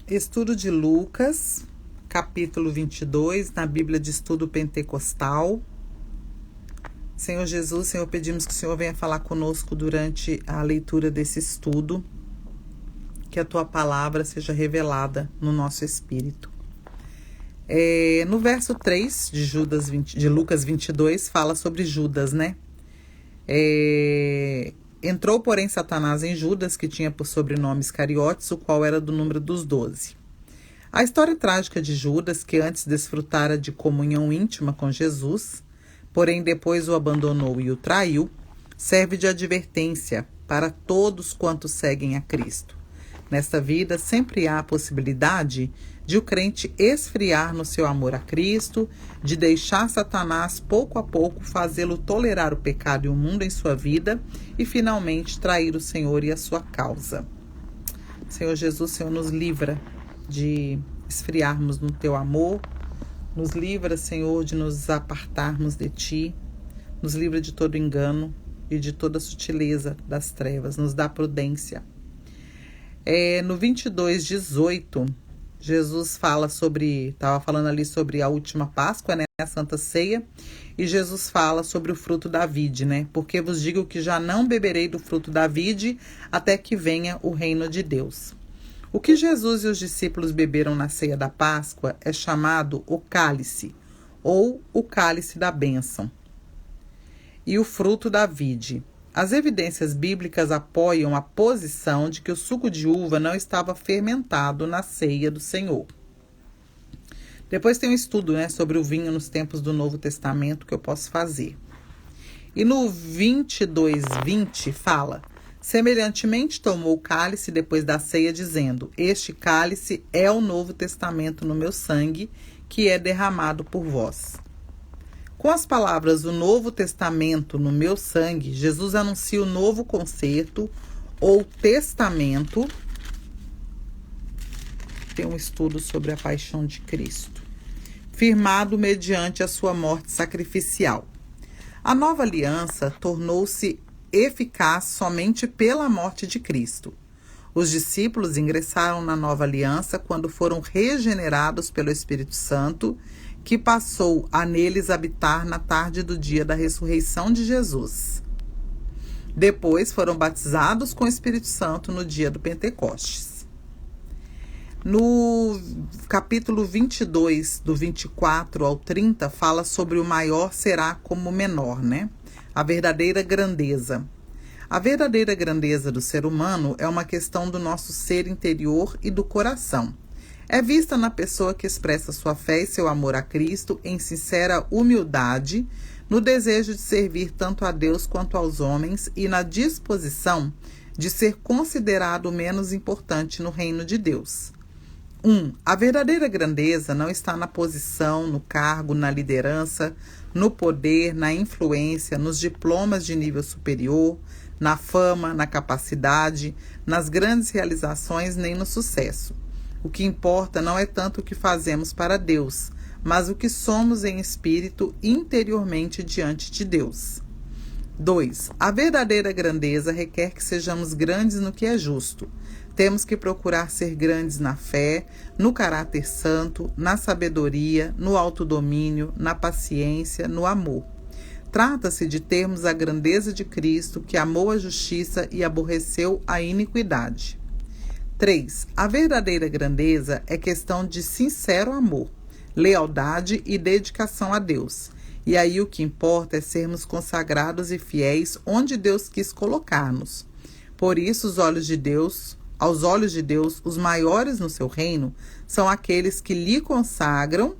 Estudo de Lucas, capítulo 22, na Bíblia de Estudo Pentecostal. Senhor Jesus, Senhor, pedimos que o Senhor venha falar conosco durante a leitura desse estudo, que a Tua palavra seja revelada no nosso espírito. No verso 3 de Lucas 22, fala sobre Judas, né? Entrou, porém, Satanás em Judas, que tinha por sobrenome Iscariotes, o qual era do número dos 12. A história trágica de Judas, que antes desfrutara de comunhão íntima com Jesus, porém depois o abandonou e o traiu, serve de advertência para todos quantos seguem a Cristo. Nesta vida sempre há a possibilidade de o crente esfriar no seu amor a Cristo, de deixar Satanás pouco a pouco fazê-lo tolerar o pecado e o mundo em sua vida e finalmente trair o Senhor e a sua causa. Senhor Jesus, Senhor, nos livra de esfriarmos no teu amor, nos livra, Senhor, de nos apartarmos de ti, nos livra de todo engano e de toda sutileza das trevas, nos dá prudência. No 22:18, Jesus estava falando ali sobre a última Páscoa, né, a Santa Ceia, e Jesus fala sobre o fruto da vide, né? Porque vos digo que já não beberei do fruto da vide até que venha o reino de Deus. O que Jesus e os discípulos beberam na ceia da Páscoa é chamado o cálice, ou o cálice da bênção, e o fruto da vide. As evidências bíblicas apoiam a posição de que o suco de uva não estava fermentado na ceia do Senhor. Depois tem um estudo, né, sobre o vinho nos tempos do Novo Testamento que eu posso fazer. E no 22:20 fala: semelhantemente tomou o cálice depois da ceia, dizendo: este cálice é o Novo Testamento no meu sangue, que é derramado por vós. Com as palavras "o Novo Testamento no meu sangue", Jesus anuncia o novo concerto ou testamento. Tem um estudo sobre a paixão de Cristo, firmado mediante a sua morte sacrificial. A nova aliança tornou-se eficaz somente pela morte de Cristo. Os discípulos ingressaram na nova aliança quando foram regenerados pelo Espírito Santo, que passou a neles habitar na tarde do dia da ressurreição de Jesus. Depois foram batizados com o Espírito Santo no dia do Pentecostes. No capítulo 22, do 24 ao 30, fala sobre o maior será como o menor, né? A verdadeira grandeza. A verdadeira grandeza do ser humano é uma questão do nosso ser interior e do coração. É vista na pessoa que expressa sua fé e seu amor a Cristo em sincera humildade, no desejo de servir tanto a Deus quanto aos homens e na disposição de ser considerado o menos importante no reino de Deus. A verdadeira grandeza não está na posição, no cargo, na liderança, no poder, na influência, nos diplomas de nível superior, na fama, na capacidade, nas grandes realizações nem no sucesso. O que importa não é tanto o que fazemos para Deus, mas o que somos em espírito interiormente diante de Deus. 2. A verdadeira grandeza requer que sejamos grandes no que é justo. Temos que procurar ser grandes na fé, no caráter santo, na sabedoria, no autodomínio, na paciência, no amor. Trata-se de termos a grandeza de Cristo, que amou a justiça e aborreceu a iniquidade. 3. A verdadeira grandeza é questão de sincero amor, lealdade e dedicação a Deus. E aí o que importa é sermos consagrados e fiéis onde Deus quis colocar-nos. Por isso, aos olhos de Deus, os maiores no seu reino são aqueles que lhe consagram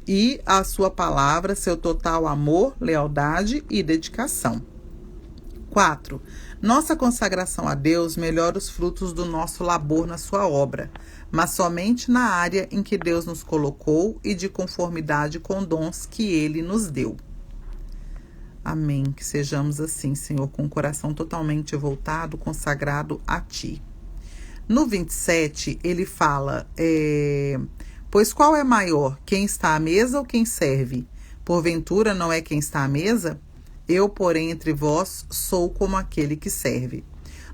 e a sua palavra, seu total amor, lealdade e dedicação. 4. Nossa consagração a Deus melhora os frutos do nosso labor na sua obra, mas somente na área em que Deus nos colocou e de conformidade com dons que Ele nos deu. Amém. Que sejamos assim, Senhor, com o coração totalmente voltado, consagrado a Ti. No 27, ele fala, pois qual é maior, quem está à mesa ou quem serve? Porventura não é quem está à mesa? Eu, porém, entre vós, sou como aquele que serve.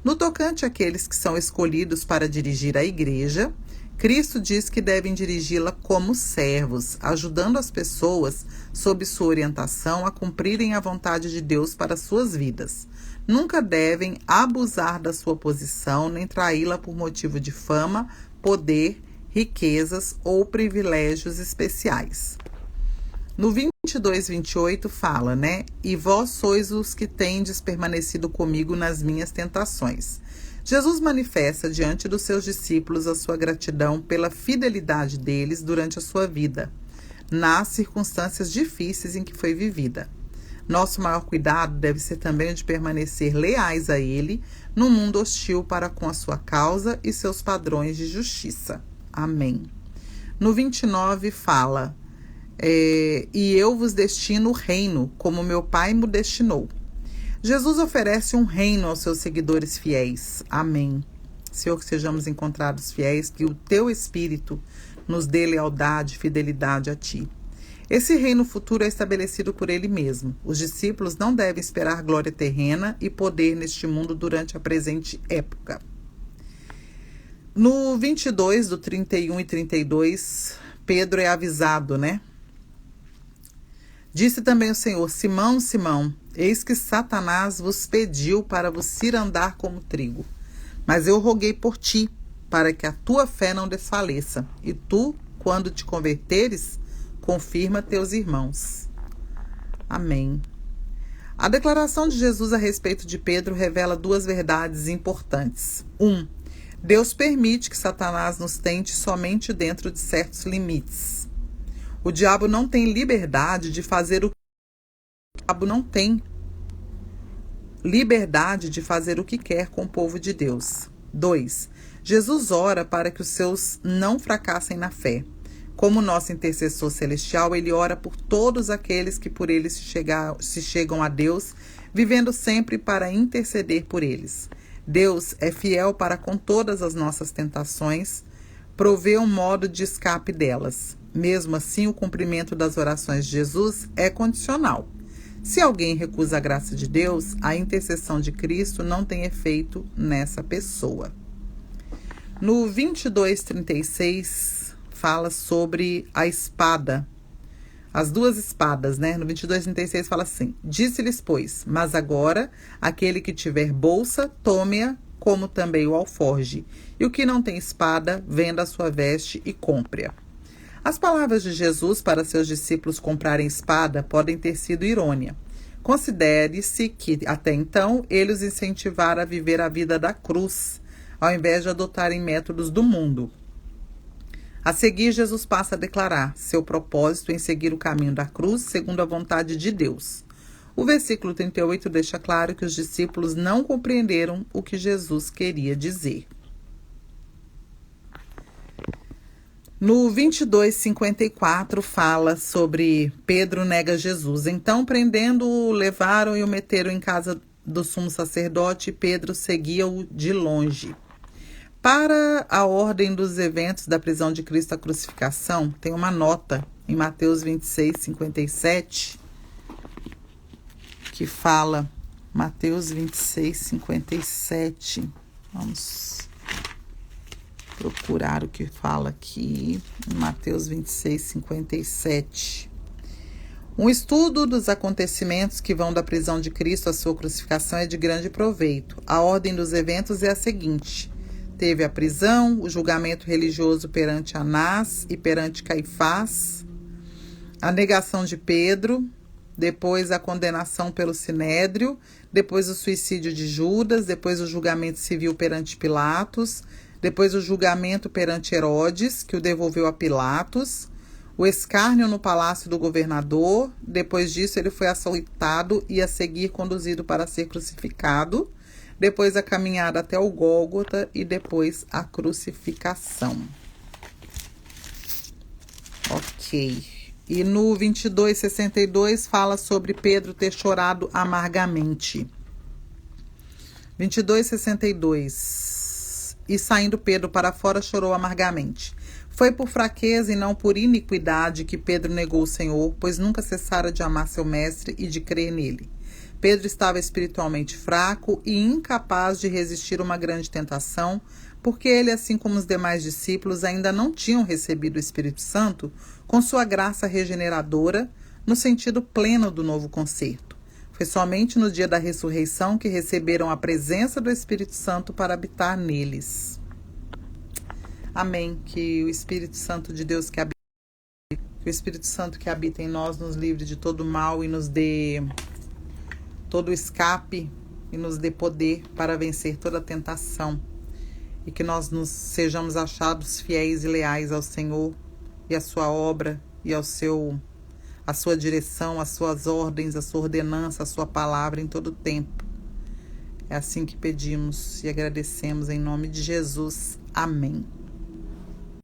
No tocante àqueles que são escolhidos para dirigir a igreja, Cristo diz que devem dirigi-la como servos, ajudando as pessoas, sob sua orientação, a cumprirem a vontade de Deus para suas vidas. Nunca devem abusar da sua posição, nem traí-la por motivo de fama, poder, riquezas ou privilégios especiais. No 22, 28 fala, né? E vós sois os que tendes permanecido comigo nas minhas tentações. Jesus manifesta diante dos seus discípulos a sua gratidão pela fidelidade deles durante a sua vida, nas circunstâncias difíceis em que foi vivida. Nosso maior cuidado deve ser também o de permanecer leais a Ele num mundo hostil para com a sua causa e seus padrões de justiça. Amém. No 29 fala, e eu vos destino o reino, como meu Pai me destinou. Jesus oferece um reino aos seus seguidores fiéis. Amém. Senhor, que sejamos encontrados fiéis, que o teu Espírito nos dê lealdade e fidelidade a ti. Esse reino futuro é estabelecido por ele mesmo. Os discípulos não devem esperar glória terrena e poder neste mundo durante a presente época. No 22, do 31 e 32, Pedro é avisado, né? Disse também o Senhor: Simão, Simão, eis que Satanás vos pediu para vos cirandar como trigo. Mas eu roguei por ti, para que a tua fé não desfaleça. E tu, quando te converteres, confirma teus irmãos. Amém. A declaração de Jesus a respeito de Pedro revela duas verdades importantes. 1. Deus permite que Satanás nos tente somente dentro de certos limites. O diabo não tem liberdade de fazer o que quer com o povo de Deus. 2. Jesus ora para que os seus não fracassem na fé. Como nosso intercessor celestial, ele ora por todos aqueles que por ele se chegam a Deus, vivendo sempre para interceder por eles. Deus é fiel para com todas as nossas tentações, provê um modo de escape delas. Mesmo assim, o cumprimento das orações de Jesus é condicional. Se alguém recusa a graça de Deus, a intercessão de Cristo não tem efeito nessa pessoa. No 22:36 fala sobre a espada, as duas espadas, né? No 22:36 fala assim: Disse-lhes, pois, mas agora aquele que tiver bolsa, tome-a, como também o alforje, e o que não tem espada, venda a sua veste e compre-a. As palavras de Jesus para seus discípulos comprarem espada podem ter sido irônia. Considere-se que, até então, ele os incentivara a viver a vida da cruz, ao invés de adotarem métodos do mundo. A seguir, Jesus passa a declarar seu propósito em seguir o caminho da cruz, segundo a vontade de Deus. O versículo 38 deixa claro que os discípulos não compreenderam o que Jesus queria dizer. No 22:54 fala sobre Pedro nega Jesus. Então, prendendo-o, levaram e o meteram em casa do sumo sacerdote, e Pedro seguia-o de longe. Para a ordem dos eventos da prisão de Cristo à crucificação, tem uma nota em Mateus 26:57, que fala, Mateus 26:57, vamos procurar o que fala aqui, Mateus 26:57. Um estudo dos acontecimentos que vão da prisão de Cristo à sua crucificação é de grande proveito. A ordem dos eventos é a seguinte: teve a prisão, o julgamento religioso perante Anás e perante Caifás, a negação de Pedro, depois a condenação pelo Sinédrio, depois o suicídio de Judas, depois o julgamento civil perante Pilatos, depois o julgamento perante Herodes, que o devolveu a Pilatos, o escárnio no palácio do governador, depois disso ele foi açoitado e a seguir conduzido para ser crucificado, depois a caminhada até o Gólgota e depois a crucificação. Ok. E no 22:62 fala sobre Pedro ter chorado amargamente. 22:62. E saindo Pedro para fora, chorou amargamente. Foi por fraqueza e não por iniquidade que Pedro negou o Senhor, pois nunca cessara de amar seu mestre e de crer nele. Pedro estava espiritualmente fraco e incapaz de resistir a uma grande tentação, porque ele, assim como os demais discípulos, ainda não tinham recebido o Espírito Santo com sua graça regeneradora no sentido pleno do novo concerto. Foi somente no dia da ressurreição que receberam a presença do Espírito Santo para habitar neles. Amém. Que o Espírito Santo de Deus que o Espírito Santo que habita em nós nos livre de todo mal e nos dê todo escape e nos dê poder para vencer toda tentação. E que nós sejamos achados fiéis e leais ao Senhor e à sua obra e à sua direção, às suas ordens, à sua ordenança, à sua palavra em todo o tempo. É assim que pedimos e agradecemos em nome de Jesus. Amém.